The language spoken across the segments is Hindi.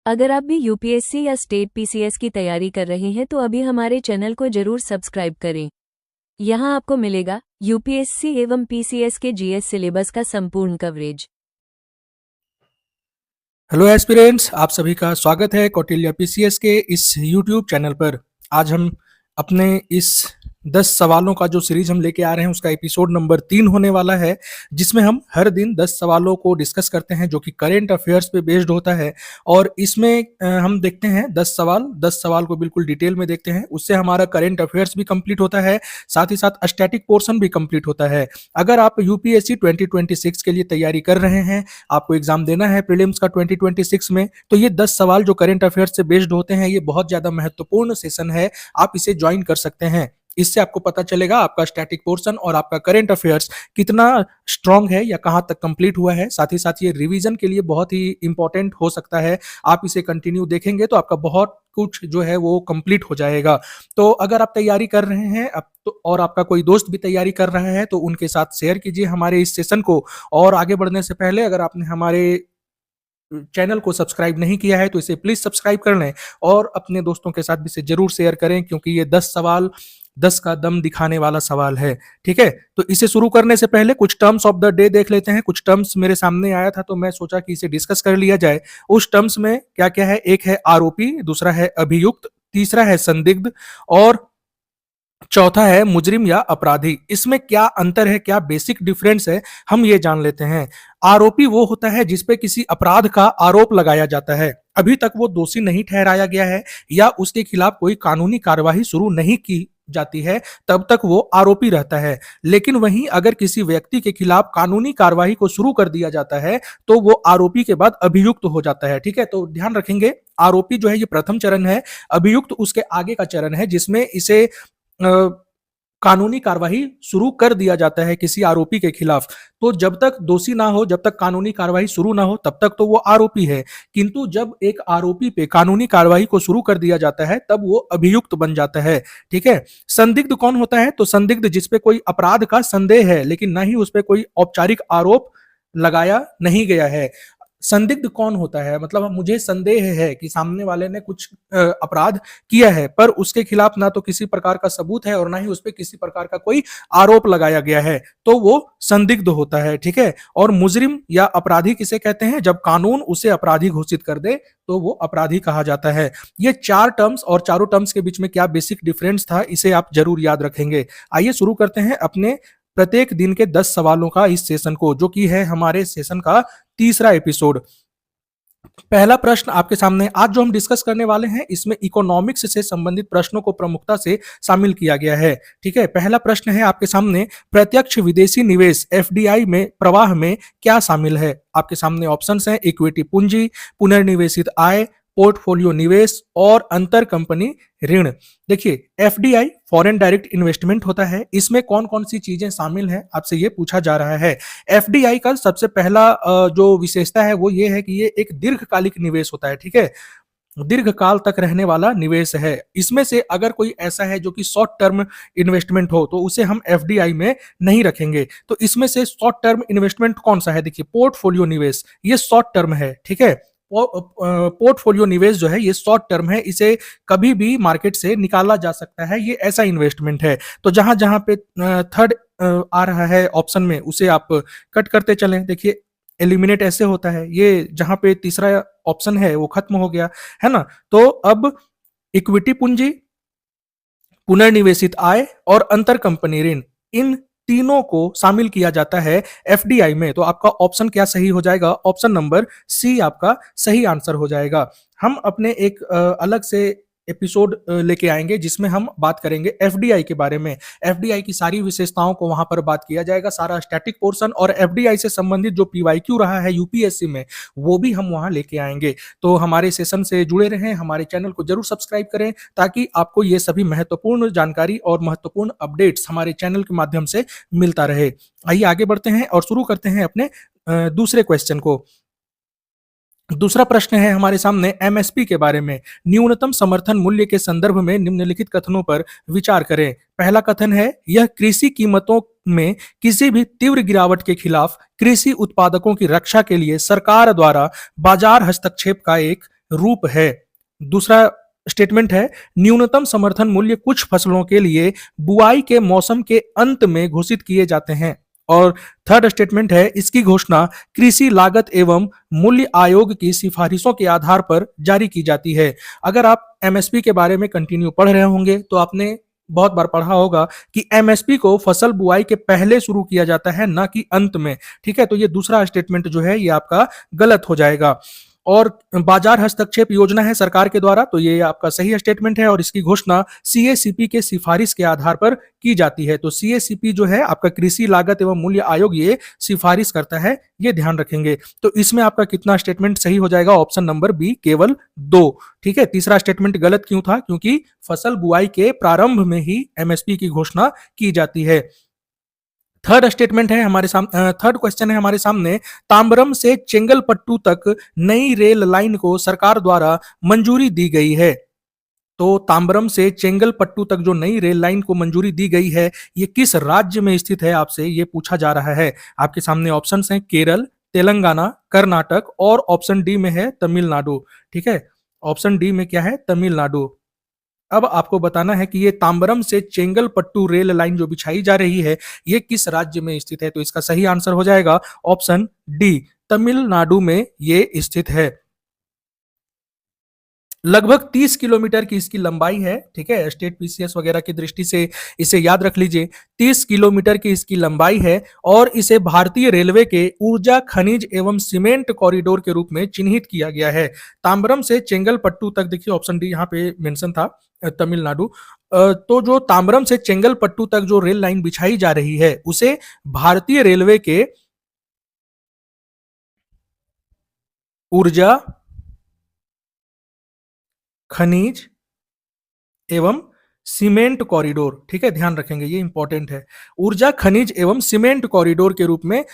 अगर आप भी यूपीएससी या स्टेट पीसीएस की तैयारी कर रहे हैं तो अभी हमारे चैनल को जरूर सब्सक्राइब करें। यहाँ आपको मिलेगा यूपीएससी एवं पीसीएस के जीएस सिलेबस का संपूर्ण कवरेज। हेलो एस्पिरेंट्स, आप सभी का स्वागत है कौटिल्य पीसीएस के इस यूट्यूब चैनल पर। आज हम अपने इस 10 सवालों का जो सीरीज हम लेके आ रहे हैं उसका एपिसोड नंबर 3 होने वाला है, जिसमें हम हर दिन 10 सवालों को डिस्कस करते हैं जो कि करेंट अफेयर्स पे बेस्ड होता है। और इसमें हम देखते हैं 10 सवाल को बिल्कुल डिटेल में देखते हैं। उससे हमारा करेंट अफेयर्स भी कंप्लीट होता है, साथ ही साथ स्टैटिक पोर्शन भी कंप्लीट होता है। अगर आप यूपीएससी 2026 के लिए तैयारी कर रहे हैं, आपको एग्जाम देना है प्रीलिम्स का 2026 में, तो ये 10 सवाल जो करेंट अफेयर्स से बेस्ड होते हैं, ये बहुत ज्यादा महत्वपूर्ण सेशन है। आप इसे ज्वाइन कर सकते हैं। इससे आपको पता चलेगा आपका स्टैटिक पोर्शन और आपका करंट अफेयर्स कितना स्ट्रांग है या कहां तक कंप्लीट हुआ है। साथ ही साथ ये रिवीजन के लिए बहुत ही इंपॉर्टेंट हो सकता है। आप इसे कंटिन्यू देखेंगे तो आपका बहुत कुछ जो है वो कंप्लीट हो जाएगा। तो अगर आप तैयारी कर रहे हैं अब तो, और आपका कोई दोस्त भी तैयारी कर रहा है, तो उनके साथ शेयर कीजिए हमारे इस सेशन को। और आगे बढ़ने से पहले अगर आपने हमारे चैनल को सब्सक्राइब नहीं किया है तो इसे प्लीज सब्सक्राइब कर लें और अपने दोस्तों के साथ भी इसे जरूर शेयर करें, क्योंकि ये 10 सवाल 10 का दम दिखाने वाला सवाल है। ठीक है, तो इसे शुरू करने से पहले कुछ टर्म्स ऑफ द डे देख लेते हैं। कुछ टर्म्स मेरे सामने आया था तो मैं सोचा कि इसे डिस्कस कर लिया जाए। उस टर्म्स में क्या क्या है? एक है आरोपी, दूसरा है अभियुक्त, तीसरा है संदिग्ध और चौथा है मुजरिम या अपराधी। इसमें क्या अंतर है, क्या बेसिक डिफरेंस है, हम ये जान लेते हैं। आरोपी वो होता है जिसपे किसी अपराध का आरोप लगाया जाता है, अभी तक वो दोषी नहीं ठहराया गया है या उसके खिलाफ कोई कानूनी कार्यवाही शुरू नहीं की जाती है, तब तक वो आरोपी रहता है। लेकिन वहीं अगर किसी व्यक्ति के खिलाफ कानूनी कार्यवाही को शुरू कर दिया जाता है तो वो आरोपी के बाद अभियुक्त हो जाता है। ठीक है, तो ध्यान रखेंगे, आरोपी जो है ये प्रथम चरण है, अभियुक्त उसके आगे का चरण है, जिसमें इसे कानूनी कार्यवाही शुरू कर दिया जाता है किसी आरोपी के खिलाफ। तो जब तक दोषी ना हो, जब तक कानूनी कार्यवाही शुरू ना हो, तब तक तो वो आरोपी है। किंतु जब एक आरोपी पे कानूनी कार्यवाही को शुरू कर दिया जाता है तब वो अभियुक्त बन जाता है। ठीक है, संदिग्ध कौन होता है? तो संदिग्ध जिसपे कोई अपराध का संदेह है लेकिन ना ही उस पर कोई औपचारिक आरोप लगाया नहीं गया है। संदिग्ध कौन होता है? मतलब मुझे संदेह है कि सामने वाले ने कुछ अपराध किया है, पर उसके खिलाफ ना तो किसी प्रकार का सबूत है और ना ही उस पर किसी प्रकार का कोई आरोप लगाया गया है, तो वो संदिग्ध होता है। ठीक है, और मुजरिम या अपराधी किसे कहते हैं? जब कानून उसे अपराधी घोषित कर दे तो वो अपराधी कहा जाता है। ये 4 टर्म्स, और चारों टर्म्स के बीच में क्या बेसिक डिफरेंस था, इसे आप जरूर याद रखेंगे। आइए शुरू करते हैं अपने प्रत्येक दिन के 10 सवालों का इस सेशन को, जो कि है हमारे सेशन का तीसरा एपिसोड। पहला प्रश्न आपके सामने आज जो हम डिस्कस करने वाले हैं, इसमें इकोनॉमिक्स से संबंधित प्रश्नों को प्रमुखता से शामिल किया गया है। ठीक है, पहला प्रश्न है आपके सामने, प्रत्यक्ष विदेशी निवेश एफडीआई में प्रवाह में क्या शामिल है? आपके सामने ऑप्शंस हैं, इक्विटी पूंजी, पुनर्निवेशित आय, पोर्टफोलियो निवेश और अंतर कंपनी ऋण। देखिए, एफडीआई फॉरेन डायरेक्ट इन्वेस्टमेंट होता है। इसमें कौन कौन सी चीजें शामिल हैं, आपसे ये पूछा जा रहा है। एफडीआई का सबसे पहला जो विशेषता है वो ये है कि ये एक दीर्घकालिक निवेश होता है। ठीक है, दीर्घकाल तक रहने वाला निवेश है। इसमें से अगर कोई ऐसा है जो कि शॉर्ट टर्म इन्वेस्टमेंट हो तो उसे हम एफडीआई में नहीं रखेंगे। तो इसमें से शॉर्ट टर्म इन्वेस्टमेंट कौन सा है? देखिए, पोर्टफोलियो निवेश, ये शॉर्ट टर्म है। ठीक है, पोर्टफोलियो निवेश जो है ये शॉर्ट टर्म है, इसे कभी भी मार्केट से निकाला जा सकता है, ये ऐसा इन्वेस्टमेंट है। तो जहां जहां पे थर्ड आ रहा है ऑप्शन में, उसे आप कट करते चलें। देखिए, एलिमिनेट ऐसे होता है, ये जहां पे तीसरा ऑप्शन है वो खत्म हो गया है ना। तो अब इक्विटी पूंजी, पुनर्निवेशित आय और अंतर कंपनी ऋण, इन तीनों को शामिल किया जाता है एफडीआई में। तो आपका ऑप्शन क्या सही हो जाएगा? ऑप्शन नंबर सी आपका सही आंसर हो जाएगा। हम अपने एक अलग से एपिसोड लेके आएंगे जिसमें हम बात करेंगे एफडीआई के बारे में। एफडीआई की सारी विशेषताओं को वहां पर बात किया जाएगा, सारा स्टैटिक पोर्शन और एफडीआई से संबंधित जो पीवाईक्यू रहा है यूपीएससी में, वो भी हम वहां लेके आएंगे। तो हमारे सेशन से जुड़े रहें, हमारे चैनल को जरूर सब्सक्राइब करें ताकि आपको ये सभी महत्वपूर्ण जानकारी और महत्वपूर्ण अपडेट्स हमारे चैनल के माध्यम से मिलता रहे। आइए आगे बढ़ते हैं और शुरू करते हैं अपने दूसरे क्वेश्चन को। दूसरा प्रश्न है हमारे सामने एमएसपी के बारे में। न्यूनतम समर्थन मूल्य के संदर्भ में निम्नलिखित कथनों पर विचार करें। पहला कथन है, यह कृषि कीमतों में किसी भी तीव्र गिरावट के खिलाफ कृषि उत्पादकों की रक्षा के लिए सरकार द्वारा बाजार हस्तक्षेप का एक रूप है। दूसरा स्टेटमेंट है न्यूनतम समर्थन मूल्य कुछ फसलों के लिए बुआई के मौसम के अंत में घोषित किए जाते हैं। और थर्ड स्टेटमेंट है इसकी घोषणा कृषि लागत एवं मूल्य आयोग की सिफारिशों के आधार पर जारी की जाती है। अगर आप एमएसपी के बारे में कंटिन्यू पढ़ रहे होंगे तो आपने बहुत बार पढ़ा होगा कि एमएसपी को फसल बुआई के पहले शुरू किया जाता है, ना कि अंत में। ठीक है, तो ये दूसरा स्टेटमेंट जो है ये आपका गलत हो जाएगा। और बाजार हस्तक्षेप योजना है सरकार के द्वारा, तो ये आपका सही स्टेटमेंट है और इसकी घोषणा सीएसीपी के सिफारिश के आधार पर की जाती है। तो सीएसीपी जो है आपका कृषि लागत एवं मूल्य आयोग ये सिफारिश करता है, ये ध्यान रखेंगे। तो इसमें आपका कितना स्टेटमेंट सही हो जाएगा? ऑप्शन नंबर बी केवल 2। ठीक है, तीसरा स्टेटमेंट गलत क्यों था? क्योंकि फसल बुआई के प्रारंभ में ही एमएसपी की घोषणा की जाती है। थर्ड स्टेटमेंट है हमारे सामने, थर्ड क्वेश्चन है हमारे सामने, तांबरम से चेंगलपट्टू तक नई रेल लाइन को सरकार द्वारा मंजूरी दी गई है। तो तांबरम से चेंगलपट्टू तक जो नई रेल लाइन को मंजूरी दी गई है ये किस राज्य में स्थित है, आपसे ये पूछा जा रहा है। आपके सामने ऑप्शंस हैं केरल, तेलंगाना, कर्नाटक और ऑप्शन डी में है तमिलनाडु। ठीक है, ऑप्शन डी में क्या है? तमिलनाडु। अब आपको बताना है कि ये तांबरम से चेंगलपट्टू रेल लाइन जो बिछाई जा रही है ये किस राज्य में स्थित है। तो इसका सही आंसर हो जाएगा ऑप्शन डी, तमिलनाडु में ये स्थित है। लगभग 30 किलोमीटर की इसकी लंबाई है। ठीक है, स्टेट पीसीएस वगैरह की दृष्टि से इसे याद रख लीजिए, 30 किलोमीटर की इसकी लंबाई है और इसे भारतीय रेलवे के ऊर्जा खनिज एवं सीमेंट कॉरिडोर के रूप में चिन्हित किया गया है। तांबरम से चेंगलपट्टू तक, देखिए ऑप्शन डी यहाँ पे मेंशन था तमिलनाडु। तो जो तांबरम से चेंगलपट्टू तक जो रेल लाइन बिछाई जा रही है उसे भारतीय रेलवे के ऊर्जा खनिज एवं सीमेंट कॉरिडोर, ठीक है, ध्यान रखेंगे ये इंपॉर्टेंट है, ऊर्जा खनिज एवं सीमेंट कॉरिडोर के रूप में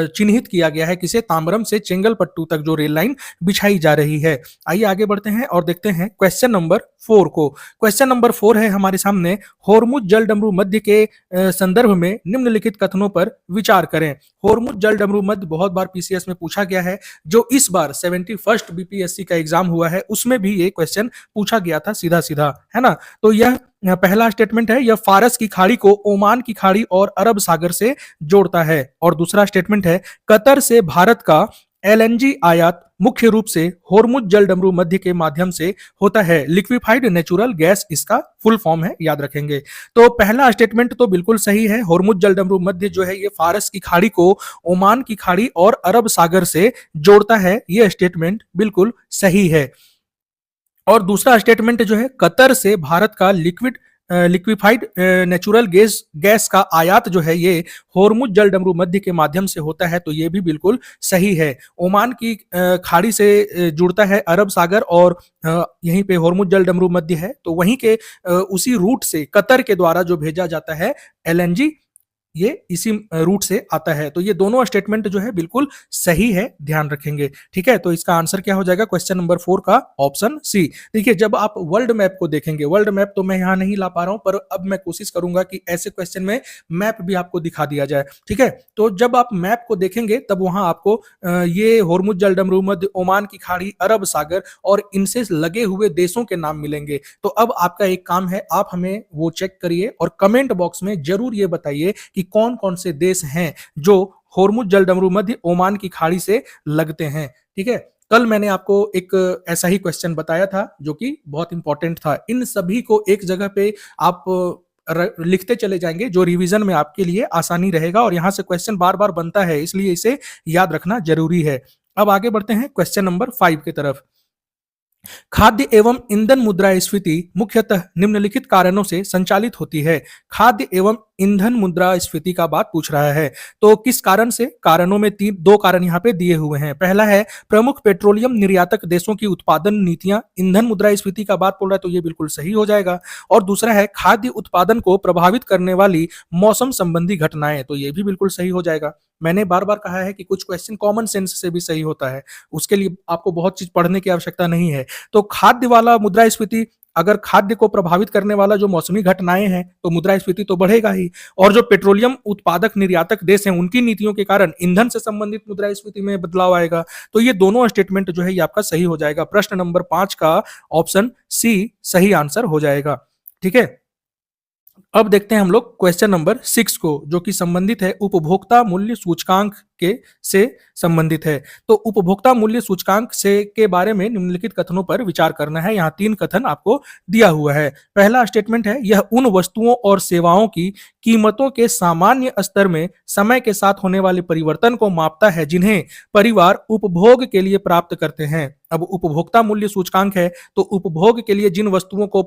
चिन्हित किया गया है किसे? तांबरम से चेंगलपट्टू तक जो रेल लाइन बिछाई जा रही है। आइए आगे बढ़ते हैं और देखते हैं क्वेश्चन नंबर 4 को। क्वेश्चन नंबर 4 है हमारे सामने, होर्मुज जलडमरू मध्य के संदर्भ में निम्नलिखित कथनों पर विचार करें। होर्मुज जलडमरू मध्य बहुत बार पीसीएस में पूछा गया है, जो इस बार 71st बीपीएससी का एग्जाम हुआ है उसमें भी ये क्वेश्चन पूछा गया था सीधा सीधा, है ना। तो यह पहला स्टेटमेंट है, यह फारस की खाड़ी को ओमान की खाड़ी और अरब सागर से जोड़ता है। और दूसरा स्टेटमेंट है, कतर से भारत का एलएनजी आयात मुख्य रूप से होर्मुज जलडमरू मध्य के माध्यम से होता है। लिक्विफाइड नेचुरल गैस इसका फुल फॉर्म है, याद रखेंगे। तो पहला स्टेटमेंट तो बिल्कुल सही है, होर्मुज जलडमरू मध्य जो है ये फारस की खाड़ी को ओमान की खाड़ी और अरब सागर से जोड़ता है, ये स्टेटमेंट बिल्कुल सही है। और दूसरा स्टेटमेंट जो है, कतर से भारत का लिक्विफाइड नेचुरल गैस का आयात जो है ये होर्मुज जलडमरू मध्य के माध्यम से होता है, तो ये भी बिल्कुल सही है। ओमान की खाड़ी से जुड़ता है अरब सागर और यहीं पे होर्मुज जलडमरू मध्य है, तो वहीं के उसी रूट से कतर के द्वारा जो भेजा जाता है एलएनजी, ये इसी रूट से आता है। तो ये दोनों स्टेटमेंट जो है बिल्कुल सही है, ध्यान रखेंगे। ठीक है, तो इसका आंसर क्या हो जाएगा क्वेश्चन नंबर 4 का? Option C. देखिए, जब आप वर्ल्ड मैप को देखेंगे, वर्ल्ड मैप तो मैं यहाँ नहीं ला पा रहा हूं, पर अब मैं कोशिश करूंगा कि ऐसे क्वेश्चन में मैप भी आपको दिखा दिया जाए। ठीक है, तो जब आप मैप को देखेंगे तब वहां आपको ये होर्मुज जलडमरू मध्य, ओमान की खाड़ी, अरब सागर और इनसे लगे हुए देशों के नाम मिलेंगे। तो अब आपका एक काम है, आप हमें वो चेक करिए और कमेंट बॉक्स में जरूर ये बताइए कि कौन कौन से देश हैं जो होर्मुज जलडमरू मध्य, ओमान की खाड़ी से लगते हैं। ठीक है, कल मैंने आपको एक ऐसा ही क्वेश्चन बताया था जो कि बहुत इंपॉर्टेंट था। इन सभी को एक जगह पे आप लिखते चले जाएंगे, जो रिवीजन में आपके लिए आसानी रहेगा और यहां से क्वेश्चन बार बार बनता है, इसलिए इसे याद रखना जरूरी है। अब आगे बढ़ते हैं क्वेश्चन नंबर 5 की तरफ। खाद्य एवं ईंधन मुद्रास्फीति मुख्यतः निम्नलिखित कारणों से संचालित होती है। खाद्य एवं ईंधन मुद्रास्फीति का बात पूछ रहा है, तो किस कारण से? कारणों में दो कारण यहाँ पे दिए हुए हैं। पहला है प्रमुख पेट्रोलियम निर्यातक देशों की उत्पादन नीतियां ईंधन मुद्रास्फीति का बात बोल रहा है, तो ये बिल्कुल सही हो जाएगा। और दूसरा है खाद्य उत्पादन को प्रभावित करने वाली मौसम संबंधी घटनाएं, तो ये भी बिल्कुल सही हो जाएगा। मैंने बार बार कहा है कि कुछ क्वेश्चन कॉमन सेंस से भी सही होता है, उसके लिए आपको बहुत चीज पढ़ने की आवश्यकता नहीं है। तो खाद्य वाला मुद्रास्फीति अगर खाद्य को प्रभावित करने वाला जो मौसमी घटनाएं हैं तो मुद्रास्फीति तो बढ़ेगा ही, और जो पेट्रोलियम उत्पादक निर्यातक देश हैं उनकी नीतियों के कारण ईंधन से संबंधित मुद्रास्फीति में बदलाव आएगा। तो ये दोनों स्टेटमेंट जो है ये आपका सही हो जाएगा। प्रश्न नंबर 5 का ऑप्शन सी सही आंसर हो जाएगा। ठीक है, अब देखते हैं हम लोग क्वेश्चन नंबर 6 को, जो कि संबंधित है उपभोक्ता मूल्य सूचकांक के से संबंधित है। तो उपभोक्ता मूल्य सूचकांक से के बारे में निम्नलिखित कथनों पर विचार करना है। यहाँ 3 कथन आपको दिया हुआ है। पहला स्टेटमेंट है, यह उन वस्तुओं और सेवाओं की कीमतों के सामान्य स्तर में समय के साथ होने वाले परिवर्तन को मापता है जिन्हें परिवार उपभोग के लिए प्राप्त करते हैं। अब उपभोक्ता मूल्य सूचकांक है तो उपभोग के लिए जिन वस्तुओं को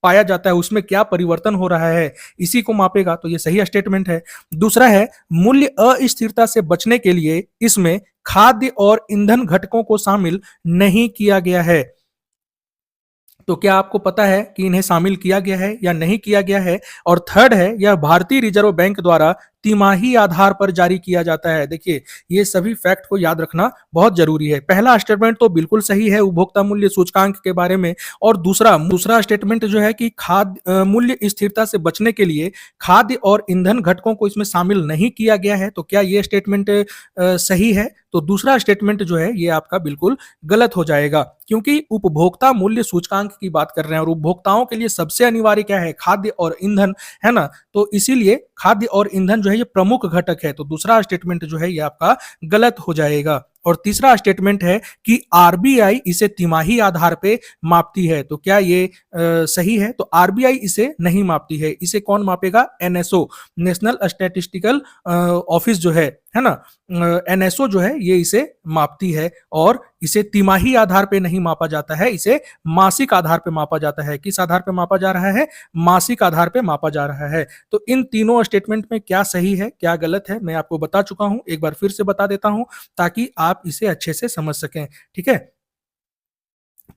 पाया जाता है उसमें क्या परिवर्तन हो रहा है, इसी को मापेगा। तो ये सही स्टेटमेंट है। दूसरा है, मूल्य अस्थिरता से बचने के लिए इसमें खाद्य और ईंधन घटकों को शामिल नहीं किया गया है। तो क्या आपको पता है कि इन्हें शामिल किया गया है या नहीं किया गया है? और थर्ड है, यह भारतीय रिजर्व बैंक द्वारा तिमाही आधार पर जारी किया जाता है। देखिए, ये सभी फैक्ट को याद रखना बहुत जरूरी है। पहला स्टेटमेंट तो बिल्कुल सही है उपभोक्ता मूल्य सूचकांक के बारे में, और दूसरा स्टेटमेंट जो है कि खाद्य मूल्य स्थिरता से बचने के लिए खाद्य और ईंधन घटकों को इसमें शामिल नहीं किया गया है। तो क्या ये स्टेटमेंट सही है? तो दूसरा स्टेटमेंट जो है ये आपका बिल्कुल गलत हो जाएगा, क्योंकि उपभोक्ता मूल्य सूचकांक की बात कर रहे हैं और उपभोक्ताओं के लिए सबसे अनिवार्य क्या है? खाद्य और ईंधन, है ना। तो इसीलिए खाद्य और ईंधन जो है ये प्रमुख घटक है। तो दूसरा स्टेटमेंट जो है ये आपका गलत हो जाएगा। और तीसरा स्टेटमेंट है कि आरबीआई इसे तिमाही आधार पे मापती है। तो क्या ये सही है? तो आरबीआई इसे नहीं मापती है। इसे कौन मापेगा? एनएसओ, नेशनल स्टैटिस्टिकल ऑफिस जो है ना, एनएसओ जो है ये इसे मापती है, और इसे तिमाही आधार पे नहीं मापा जाता है, इसे मासिक आधार पे मापा जाता है। किस आधार पे मापा जा रहा है? मासिक आधार पे मापा जा रहा है। तो इन तीनों स्टेटमेंट में क्या सही है क्या गलत है मैं आपको बता चुका हूं, एक बार फिर से बता देता हूं ताकि आप इसे अच्छे से समझ सकें। ठीक है,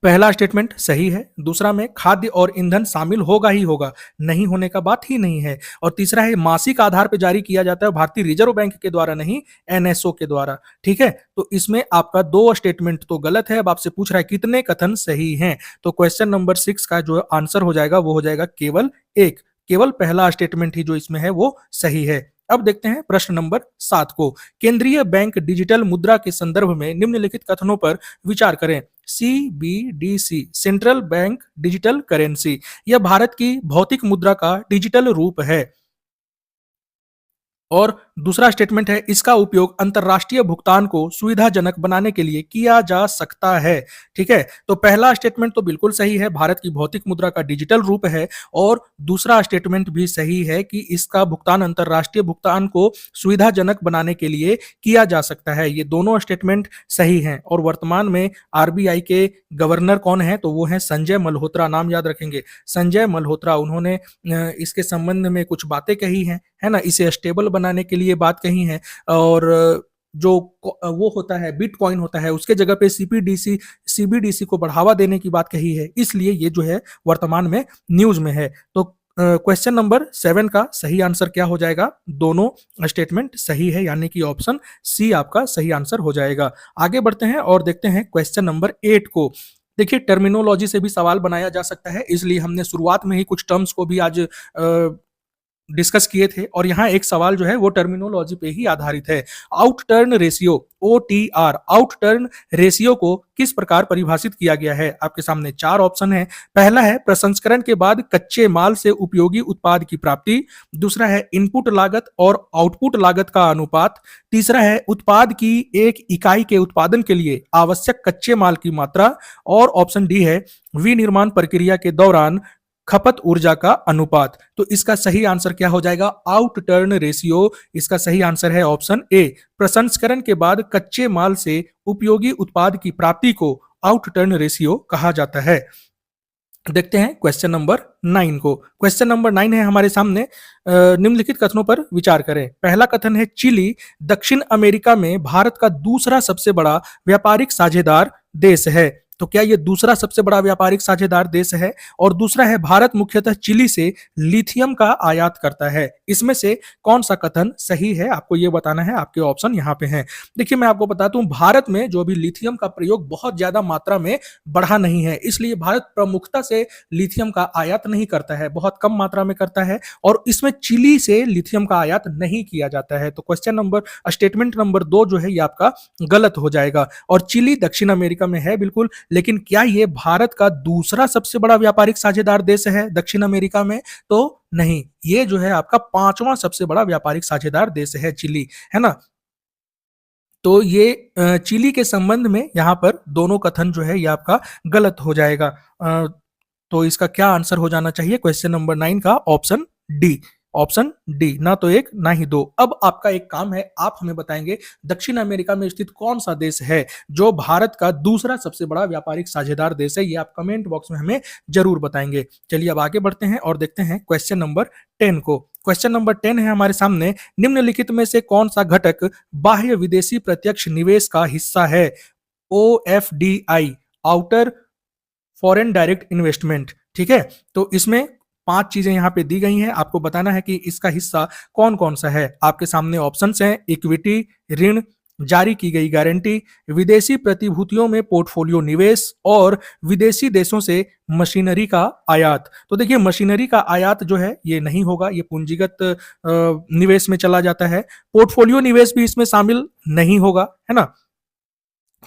पहला स्टेटमेंट सही है। दूसरा में खाद्य और ईंधन शामिल होगा ही होगा, नहीं होने का बात ही नहीं है। और तीसरा है मासिक आधार पर जारी किया जाता है, भारतीय रिजर्व बैंक के द्वारा नहीं, एनएसओ के द्वारा। ठीक है, तो इसमें आपका 2 स्टेटमेंट तो गलत है। अब आपसे पूछ रहा है कितने कथन सही हैं। तो क्वेश्चन नंबर 6 का जो आंसर हो जाएगा वो हो जाएगा केवल 1। केवल पहला स्टेटमेंट ही जो इसमें है वो सही है। अब देखते हैं प्रश्न नंबर 7 को। केंद्रीय बैंक डिजिटल मुद्रा के संदर्भ में निम्नलिखित कथनों पर विचार करें। CBDC, central bank digital currency, यह भारत की भौतिक मुद्रा का डिजिटल रूप है। और दूसरा स्टेटमेंट है, इसका उपयोग अंतरराष्ट्रीय भुगतान को सुविधाजनक बनाने के लिए किया जा सकता है। ठीक है, तो पहला स्टेटमेंट तो बिल्कुल सही है, भारत की भौतिक मुद्रा का डिजिटल रूप है। और दूसरा स्टेटमेंट भी सही है कि इसका भुगतान अंतरराष्ट्रीय भुगतान को सुविधाजनक बनाने के लिए किया जा सकता है। ये दोनों स्टेटमेंट सही हैं। और वर्तमान में आरबीआई के गवर्नर कौन है? तो वो है संजय मल्होत्रा। नाम याद रखेंगे, संजय मल्होत्रा। उन्होंने इसके संबंध में कुछ बातें कही हैं, है ना, इसे स्टेबल बनाने के लिए बात कही है। और जो वो होता है बिटकॉइन होता है उसके जगह पे सीबीडीसी को बढ़ावा देने की बात कही है। इसलिए ये जो है वर्तमान में न्यूज में है। तो क्वेश्चन नंबर 7 का सही आंसर क्या हो जाएगा? दोनों स्टेटमेंट सही है, यानी कि ऑप्शन सी आपका सही आंसर हो जाएगा। आगे बढ़ते हैं और देखते हैं क्वेश्चन नंबर 8 को। देखिए, टर्मिनोलॉजी से भी सवाल बनाया जा सकता है, इसलिए हमने शुरुआत में ही कुछ टर्म्स को भी आज डिस्कस किए थे। और यहाँ एक सवाल जो है वो टर्मिनोलॉजी पे ही आधारित है। आउटटर्न रेशियो, OTR, आउटटर्न रेशियो को किस प्रकार परिभाषित किया गया है? आपके सामने 4 ऑप्शन है। पहला है प्रसंस्करण के बाद कच्चे माल से उपयोगी उत्पाद की प्राप्ति। दूसरा है इनपुट लागत और आउटपुट लागत का अनुपात। तीसरा है उत्पाद की एक इकाई के उत्पादन के लिए आवश्यक कच्चे माल की मात्रा। और ऑप्शन डी है विनिर्माण प्रक्रिया के दौरान खपत ऊर्जा का अनुपात। तो इसका सही आंसर क्या हो जाएगा? Out turn ratio. इसका सही आंसर है ऑप्शन ए। प्रसंस्करण के बाद कच्चे माल से उपयोगी उत्पाद की प्राप्ति को आउट टर्न रेशियो कहा जाता है। देखते हैं क्वेश्चन नंबर 9 को। क्वेश्चन नंबर 9 है हमारे सामने, निम्नलिखित कथनों पर विचार करें। पहला कथन है, चिली दक्षिण अमेरिका में भारत का दूसरा सबसे बड़ा व्यापारिक साझेदार देश है। तो क्या ये दूसरा सबसे बड़ा व्यापारिक साझेदार देश है? और दूसरा है, भारत मुख्यतः चिली से लिथियम का आयात करता है। इसमें से कौन सा कथन सही है, आपको ये बताना है। आपके ऑप्शन यहाँ पे हैं। देखिए, मैं आपको बता दूं, भारत में जो अभी लिथियम का प्रयोग बहुत ज्यादा मात्रा में बढ़ा नहीं है, इसलिए भारत प्रमुखता से लिथियम का आयात नहीं करता है, बहुत कम मात्रा में करता है। और इसमें चिली से लिथियम का आयात नहीं किया जाता है। तो क्वेश्चन नंबर, स्टेटमेंट नंबर 2 जो है ये आपका गलत हो जाएगा। और चिली दक्षिण अमेरिका में है बिल्कुल, लेकिन क्या ये भारत का दूसरा सबसे बड़ा व्यापारिक साझेदार देश है दक्षिण अमेरिका में? तो नहीं, ये जो है आपका 5वां सबसे बड़ा व्यापारिक साझेदार देश है चिली, है ना। तो ये चिली के संबंध में यहाँ पर दोनों कथन जो है ये आपका गलत हो जाएगा। तो इसका क्या आंसर हो जाना चाहिए क्वेश्चन नंबर 9 का? Option D. ऑप्शन डी, ना तो 1 ना ही 2। अब आपका एक काम है, आप हमें बताएंगे दक्षिण अमेरिका में स्थित कौन सा देश है जो भारत का दूसरा सबसे बड़ा व्यापारिक साझेदार देश है। ये आप कमेंट बॉक्स में हमें जरूर बताएंगे। चलिए अब आगे बढ़ते हैं और देखते हैं क्वेश्चन नंबर 10 को। क्वेश्चन नंबर 10 है हमारे सामने, निम्नलिखित में से कौन सा घटक बाह्य विदेशी प्रत्यक्ष निवेश का हिस्सा है? OFDI, outer foreign direct investment. ठीक है, तो इसमें 5 चीजें यहां पे दी गई हैं, आपको बताना है कि इसका हिस्सा कौन कौन सा है। आपके सामने ऑप्शंस हैं, इक्विटी, ऋण, जारी की गई गारंटी, विदेशी प्रतिभूतियों में पोर्टफोलियो निवेश और विदेशी देशों से मशीनरी का आयात। तो देखिए, मशीनरी का आयात जो है ये नहीं होगा, ये पूंजीगत निवेश में चला जाता है। पोर्टफोलियो निवेश भी इसमें शामिल नहीं होगा, है ना।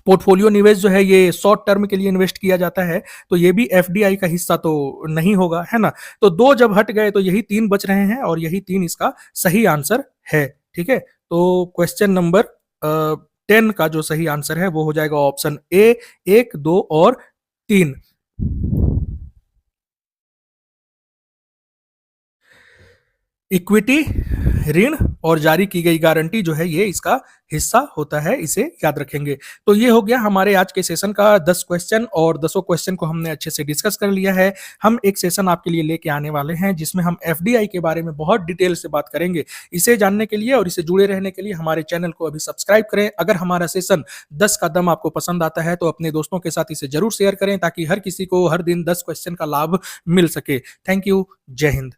पोर्टफोलियो निवेश जो है ये शॉर्ट टर्म के लिए इन्वेस्ट किया जाता है, तो ये भी एफडीआई का हिस्सा तो नहीं होगा, है ना। तो 2 जब हट गए तो यही 3 बच रहे हैं और यही 3 इसका सही आंसर है। ठीक है, तो क्वेश्चन नंबर 10 का जो सही आंसर है वो हो जाएगा ऑप्शन ए, 1, 2 और 3। इक्विटी, ऋण और जारी की गई गारंटी जो है ये इसका हिस्सा होता है, इसे याद रखेंगे। तो ये हो गया हमारे आज के सेशन का 10 क्वेश्चन, और 10 क्वेश्चन को हमने अच्छे से डिस्कस कर लिया है। हम एक सेशन आपके लिए लेके आने वाले हैं जिसमें हम एफडीआई के बारे में बहुत डिटेल से बात करेंगे। इसे जानने के लिए और इसे जुड़े रहने के लिए हमारे चैनल को अभी सब्सक्राइब करें। अगर हमारा सेशन 10 का दम आपको पसंद आता है तो अपने दोस्तों के साथ इसे जरूर शेयर करें, ताकि हर किसी को हर दिन 10 क्वेश्चन का लाभ मिल सके। Thank you. जय हिंद।